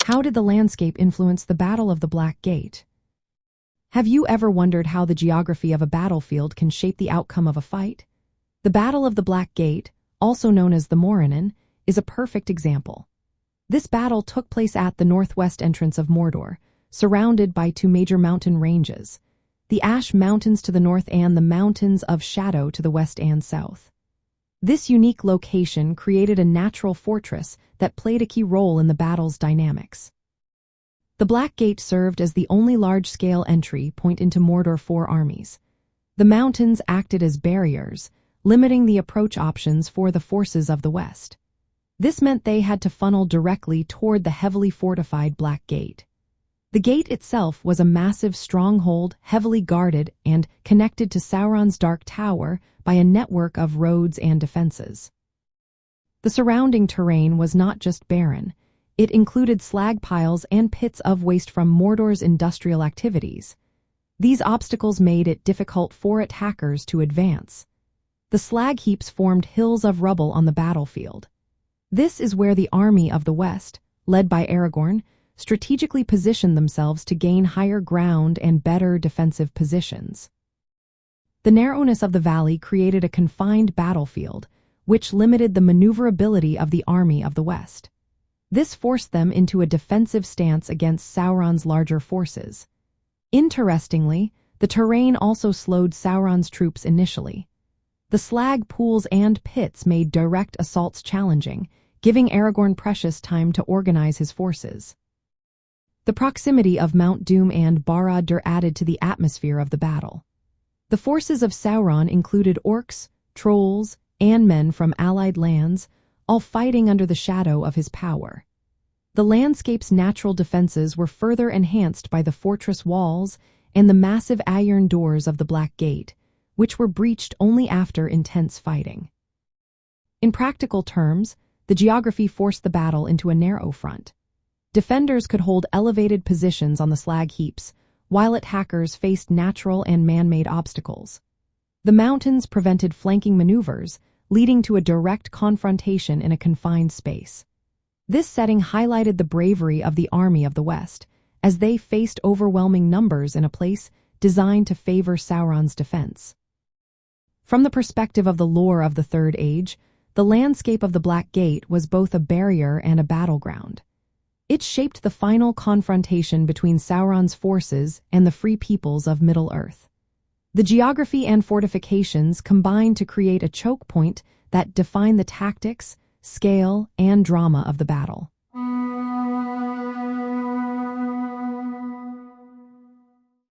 How did the landscape influence the Battle of the Black Gate? Have you ever wondered how the geography of a battlefield can shape the outcome of a fight? The Battle of the Black Gate, also known as the Morinnon, is a perfect example. This battle took place at the northwest entrance of Mordor, surrounded by two major mountain ranges, the Ash Mountains to the north and the Mountains of Shadow to the west and south. This unique location created a natural fortress that played a key role in the battle's dynamics. The Black Gate served as the only large-scale entry point into Mordor for armies. The mountains acted as barriers, limiting the approach options for the forces of the west. This meant they had to funnel directly toward the heavily fortified Black Gate. The gate itself was a massive stronghold, heavily guarded and connected to Sauron's Dark Tower by a network of roads and defenses. The surrounding terrain was not just barren. It included slag piles and pits of waste from Mordor's industrial activities. These obstacles made it difficult for attackers to advance. The slag heaps formed hills of rubble on the battlefield. This is where the army of the West, led by Aragorn, strategically positioned themselves to gain higher ground and better defensive positions. The narrowness of the valley created a confined battlefield, which limited the maneuverability of the army of the West. This forced them into a defensive stance against Sauron's larger forces. Interestingly, the terrain also slowed Sauron's troops initially. The slag pools and pits made direct assaults challenging, giving Aragorn precious time to organize his forces. The proximity of Mount Doom and Barad-dûr added to the atmosphere of the battle. The forces of Sauron included orcs, trolls, and men from allied lands, all fighting under the shadow of his power. The landscape's natural defenses were further enhanced by the fortress walls and the massive iron doors of the Black Gate, which were breached only after intense fighting. In practical terms, the geography forced the battle into a narrow front. Defenders could hold elevated positions on the slag heaps, while attackers faced natural and man-made obstacles. The mountains prevented flanking maneuvers, leading to a direct confrontation in a confined space. This setting highlighted the bravery of the army of the West, as they faced overwhelming numbers in a place designed to favor Sauron's defense. From the perspective of the lore of the Third Age, the landscape of the Black Gate was both a barrier and a battleground. It shaped the final confrontation between Sauron's forces and the free peoples of Middle-earth. The geography and fortifications combined to create a choke point that defined the tactics, scale, and drama of the battle.